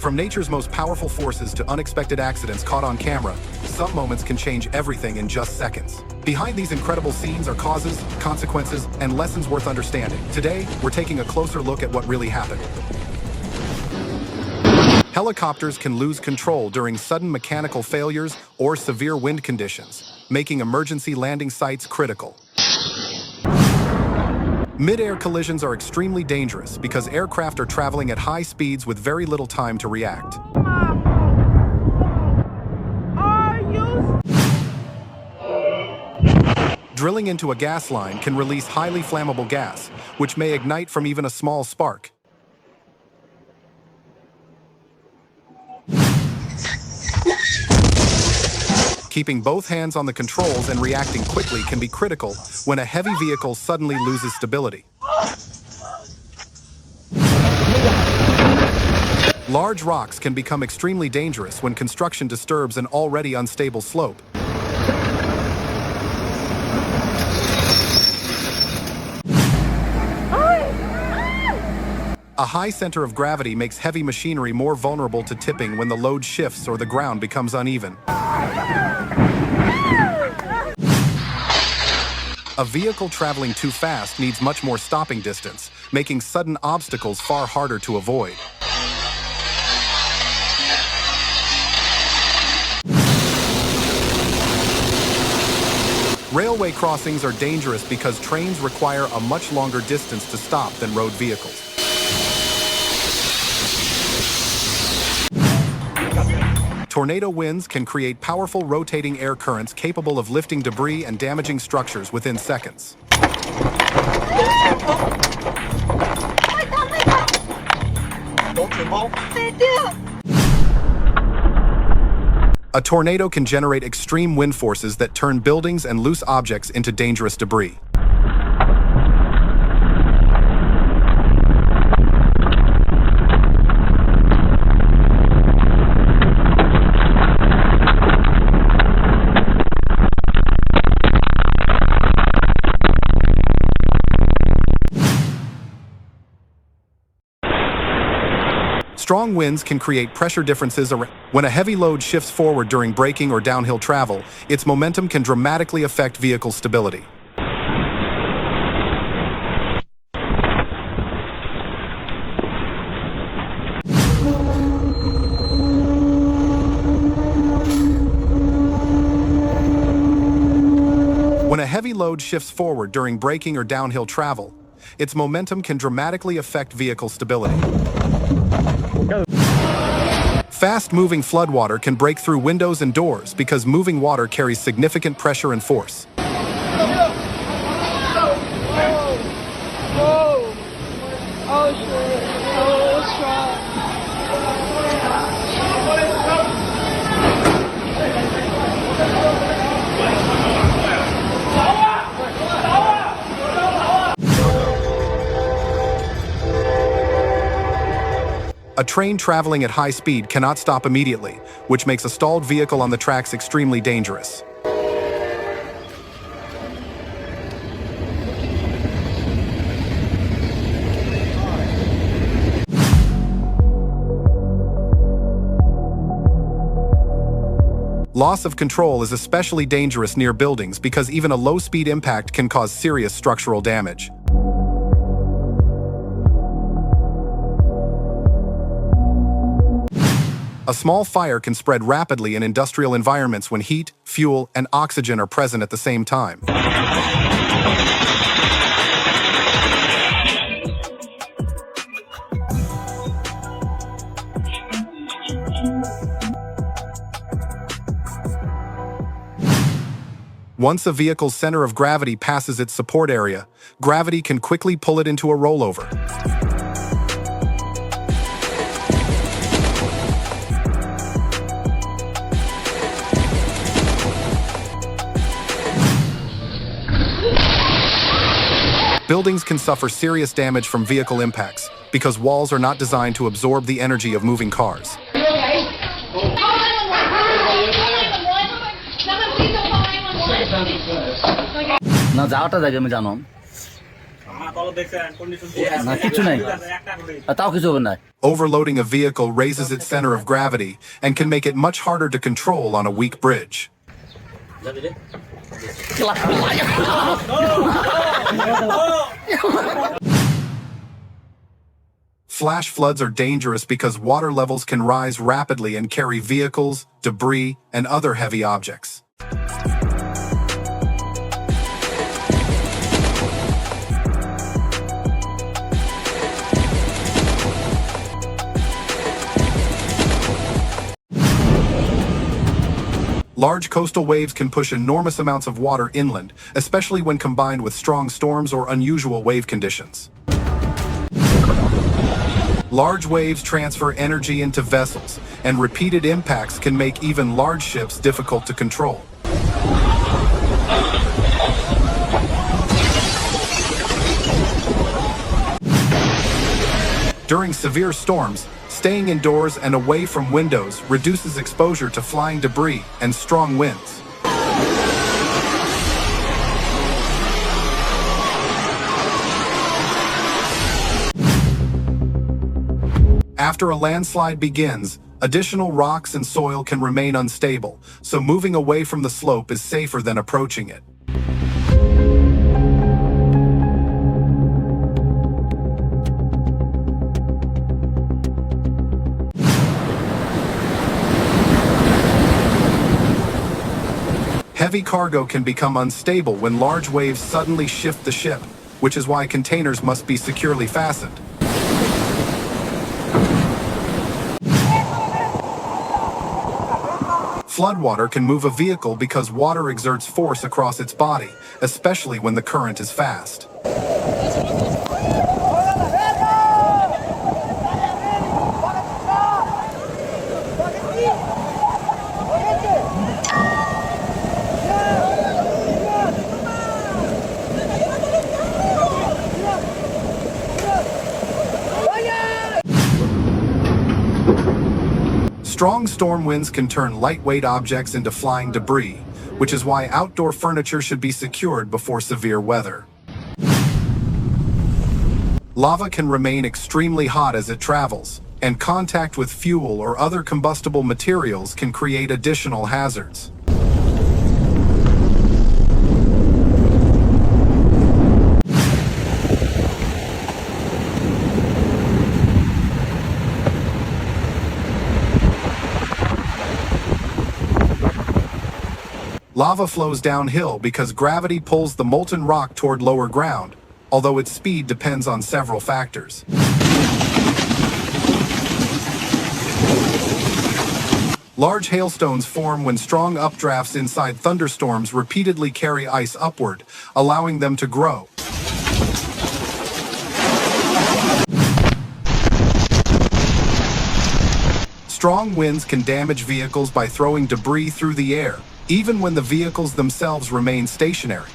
From nature's most powerful forces to unexpected accidents caught on camera, some moments can change everything in just seconds. Behind these incredible scenes are causes, consequences, and lessons worth understanding. Today, we're taking a closer look at what really happened. Helicopters can lose control during sudden mechanical failures or severe wind conditions, making emergency landing sites critical. Mid-air collisions are extremely dangerous because aircraft are traveling at high speeds with very little time to react. Drilling into a gas line can release highly flammable gas, which may ignite from even a small spark. Keeping both hands on the controls and reacting quickly can be critical when a heavy vehicle suddenly loses stability. Large rocks can become extremely dangerous when construction disturbs an already unstable slope. A high center of gravity makes heavy machinery more vulnerable to tipping when the load shifts or the ground becomes uneven. A vehicle traveling too fast needs much more stopping distance, making sudden obstacles far harder to avoid. Railway crossings are dangerous because trains require a much longer distance to stop than road vehicles. Tornado winds can create powerful rotating air currents capable of lifting debris and damaging structures within seconds. A tornado can generate extreme wind forces that turn buildings and loose objects into dangerous debris. Strong winds can create pressure differences around. When a heavy load shifts forward during braking or downhill travel, its momentum can dramatically affect vehicle stability. When a heavy load shifts forward during braking or downhill travel, its momentum can dramatically affect vehicle stability. Fast-moving floodwater can break through windows and doors because moving water carries significant pressure and force. A train traveling at high speed cannot stop immediately, which makes a stalled vehicle on the tracks extremely dangerous. Loss of control is especially dangerous near buildings because even a low-speed impact can cause serious structural damage. A small fire can spread rapidly in industrial environments when heat, fuel, and oxygen are present at the same time. Once a vehicle's center of gravity passes its support area, gravity can quickly pull it into a rollover. Buildings can suffer serious damage from vehicle impacts because walls are not designed to absorb the energy of moving cars. না যাওয়াটা জায়গা আমি জানো না কিছু নাই আর তাও কিছু হবে না Overloading a vehicle raises its center of gravity and can make it much harder to control on a weak bridge. Flash floods are dangerous because water levels can rise rapidly and carry vehicles, debris, and other heavy objects. Large coastal waves can push enormous amounts of water inland, especially when combined with strong storms or unusual wave conditions. Large waves transfer energy into vessels, and repeated impacts can make even large ships difficult to control. During severe storms, staying indoors and away from windows reduces exposure to flying debris and strong winds. After a landslide begins, additional rocks and soil can remain unstable, so moving away from the slope is safer than approaching it. Heavy cargo can become unstable when large waves suddenly shift the ship, which is why containers must be securely fastened. Floodwater can move a vehicle because water exerts force across its body, especially when the current is fast. Strong storm winds can turn lightweight objects into flying debris, which is why outdoor furniture should be secured before severe weather. Lava can remain extremely hot as it travels, and contact with fuel or other combustible materials can create additional hazards. Lava flows downhill because gravity pulls the molten rock toward lower ground, although its speed depends on several factors. Large hailstones form when strong updrafts inside thunderstorms repeatedly carry ice upward, allowing them to grow. Strong winds can damage vehicles by throwing debris through the air, even when the vehicles themselves remain stationary.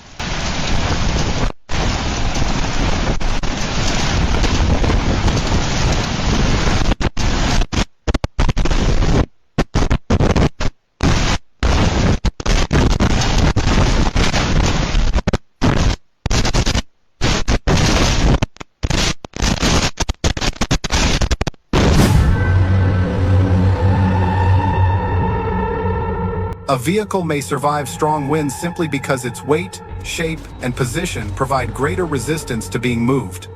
A vehicle may survive strong winds simply because its weight, shape, and position provide greater resistance to being moved.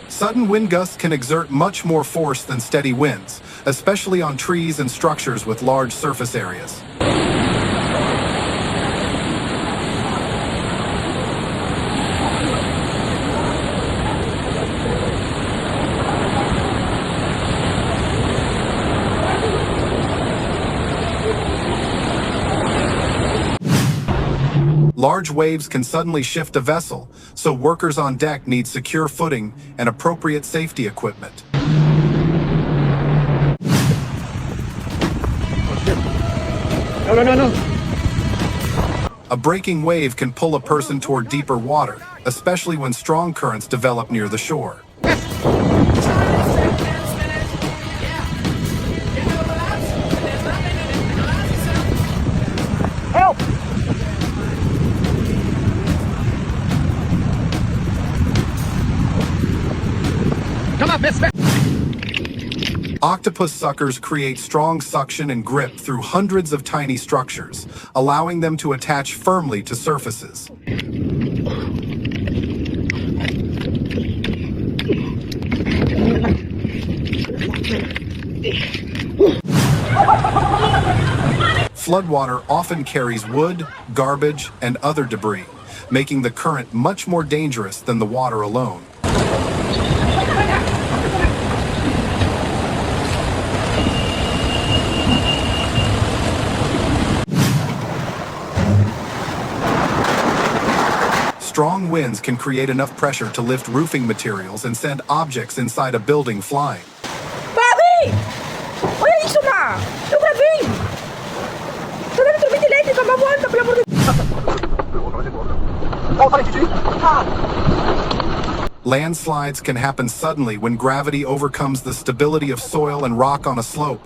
Sudden wind gusts can exert much more force than steady winds, especially on trees and structures with large surface areas. Large waves can suddenly shift a vessel, so workers on deck need secure footing and appropriate safety equipment. No. A breaking wave can pull a person toward deeper water, especially when strong currents develop near the shore. Octopus suckers create strong suction and grip through hundreds of tiny structures, allowing them to attach firmly to surfaces. Floodwater often carries wood, garbage, and other debris, making the current much more dangerous than the water alone. Strong winds can create enough pressure to lift roofing materials and send objects inside a building flying. Papi! Olha isso, Ma! Eu gravei! Tô vendo turbina elétrica, uma volta, pelo amor de Deus! Landslides can happen suddenly when gravity overcomes the stability of soil and rock on a slope.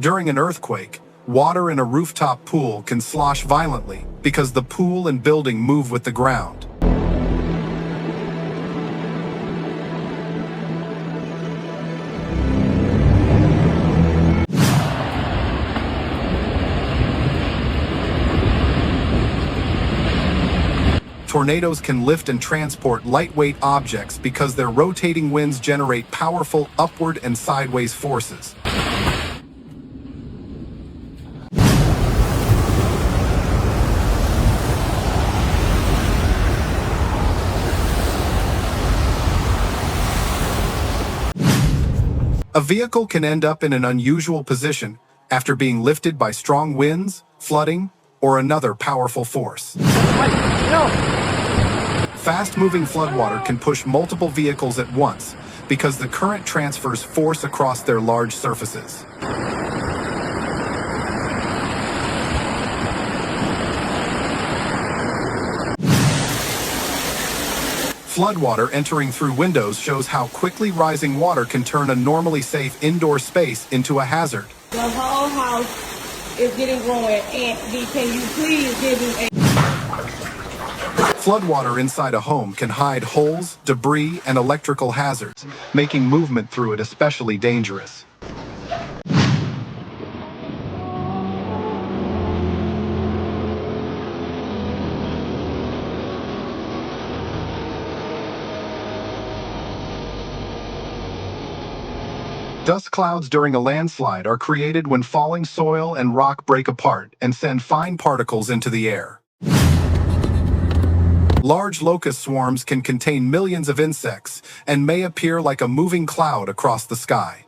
During an earthquake, water in a rooftop pool can slosh violently because the pool and building move with the ground. Tornadoes can lift and transport lightweight objects because their rotating winds generate powerful upward and sideways forces. A vehicle can end up in an unusual position after being lifted by strong winds, flooding, or another powerful force. Fast-moving floodwater can push multiple vehicles at once because the current transfers force across their large surfaces. Floodwater entering through windows shows how quickly rising water can turn a normally safe indoor space into a hazard. The whole house is getting ruined, and can you please give me a... Floodwater inside a home can hide holes, debris, and electrical hazards, making movement through it especially dangerous. Dust clouds during a landslide are created when falling soil and rock break apart and send fine particles into the air. Large locust swarms can contain millions of insects and may appear like a moving cloud across the sky.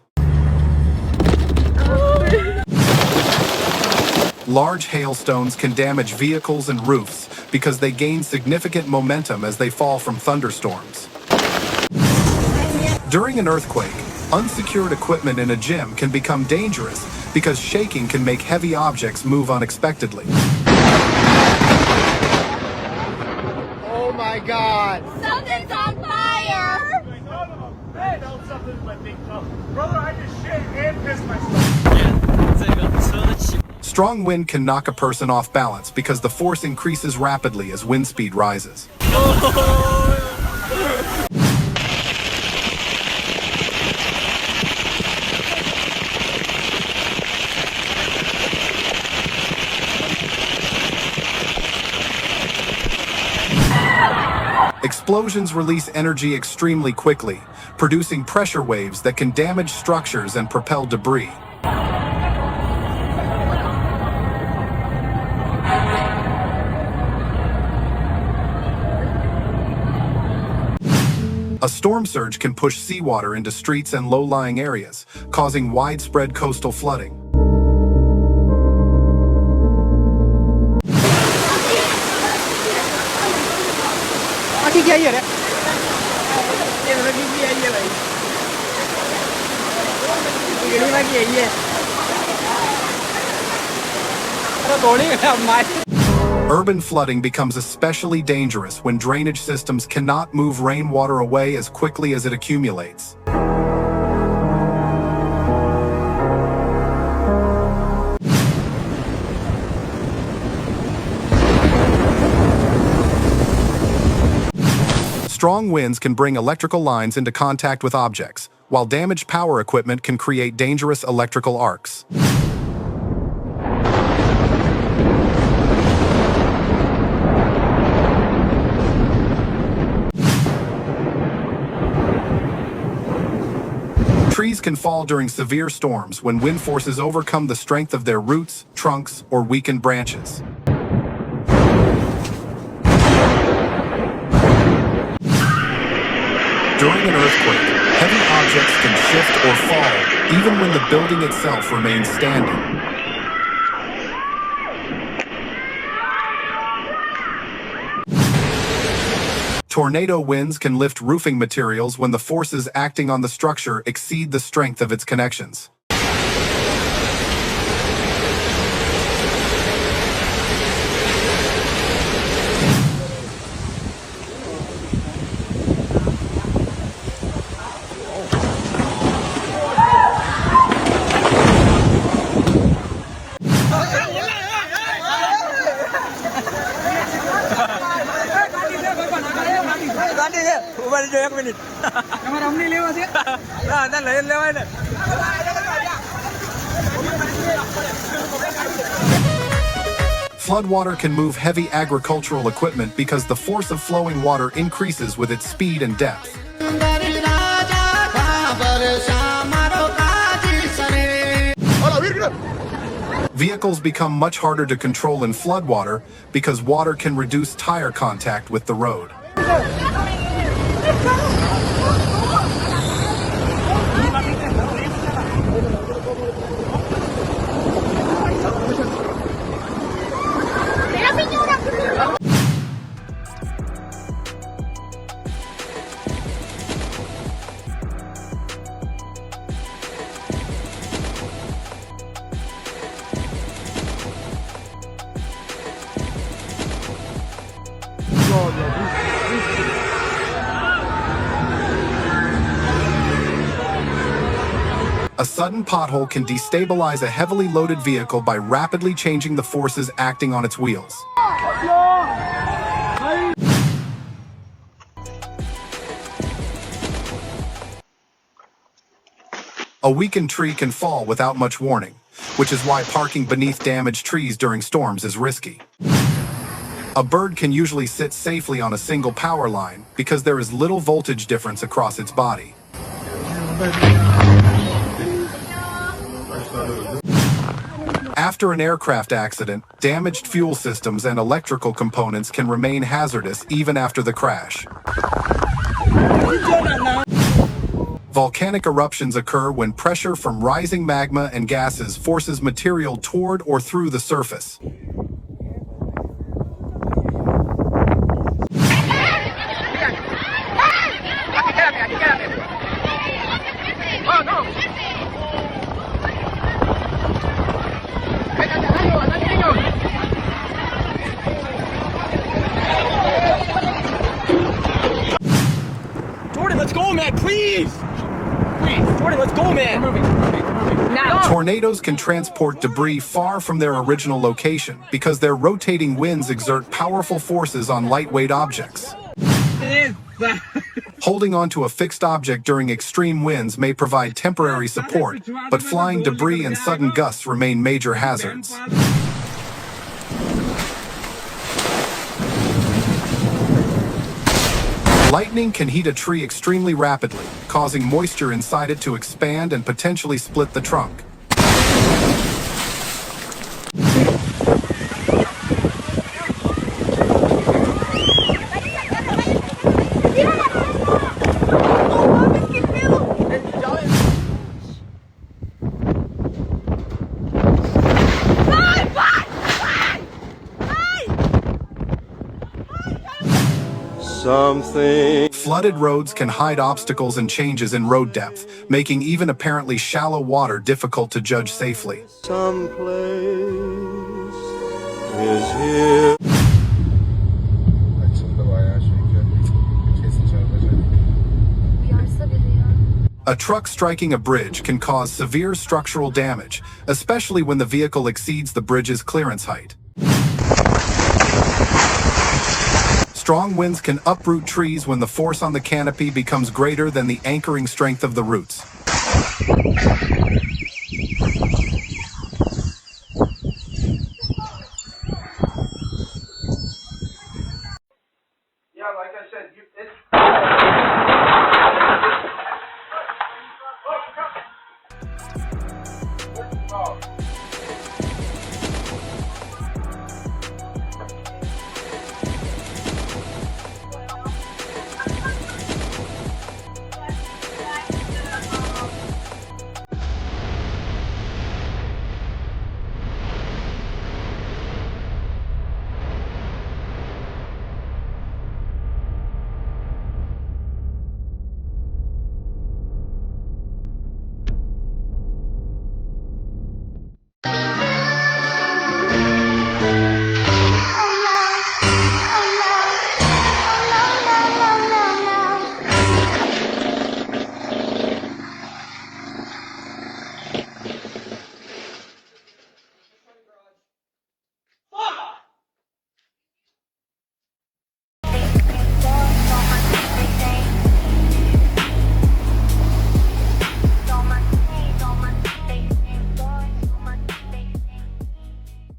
Large hailstones can damage vehicles and roofs because they gain significant momentum as they fall from thunderstorms. During an earthquake, unsecured equipment in a gym can become dangerous because shaking can make heavy objects move unexpectedly. Oh my God! Something's on fire! Hey, no, something's my big toe. Brother, I just shit and pissed myself. Strong wind can knock a person off balance because the force increases rapidly as wind speed rises. Explosions release energy extremely quickly, producing pressure waves that can damage structures and propel debris. A storm surge can push seawater into streets and low-lying areas, causing widespread coastal flooding. Nó tối đi làm máy. Urban flooding becomes especially dangerous when drainage systems cannot move rainwater away as quickly as it accumulates. Strong winds can bring electrical lines into contact with objects, while damaged power equipment can create dangerous electrical arcs. Trees can fall during severe storms when wind forces overcome the strength of their roots, trunks, or weakened branches. During an earthquake, heavy objects can shift or fall, even when the building itself remains standing. Tornado winds can lift roofing materials when the forces acting on the structure exceed the strength of its connections. Floodwater can move heavy agricultural equipment because the force of flowing water increases with its speed and depth. Vehicles become much harder to control in floodwater because water can reduce tire contact with the road. A sudden pothole can destabilize a heavily loaded vehicle by rapidly changing the forces acting on its wheels. A weakened tree can fall without much warning, which is why parking beneath damaged trees during storms is risky. A bird can usually sit safely on a single power line because there is little voltage difference across its body. After an aircraft accident, damaged fuel systems and electrical components can remain hazardous even after the crash. Volcanic eruptions occur when pressure from rising magma and gases forces material toward or through the surface. Jordan, let's go, man, please! Please, Jordan, let's go, man! We're moving. Now. Tornadoes can transport debris far from their original location because their rotating winds exert powerful forces on lightweight objects. Holding onto a fixed object during extreme winds may provide temporary support, but flying debris and sudden gusts remain major hazards. Lightning can heat a tree extremely rapidly, causing moisture inside it to expand and potentially split the trunk. Flooded roads can hide obstacles and changes in road depth, making even apparently shallow water difficult to judge safely. Someplace is here. A truck striking a bridge can cause severe structural damage, especially when the vehicle exceeds the bridge's clearance height. Strong winds can uproot trees when the force on the canopy becomes greater than the anchoring strength of the roots. Yeah, like I said, it's...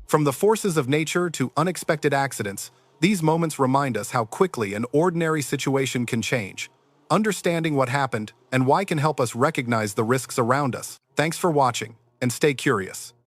From the forces of nature to unexpected accidents, these moments remind us how quickly an ordinary situation can change. Understanding what happened and why can help us recognize the risks around us. Thanks for watching, and stay curious.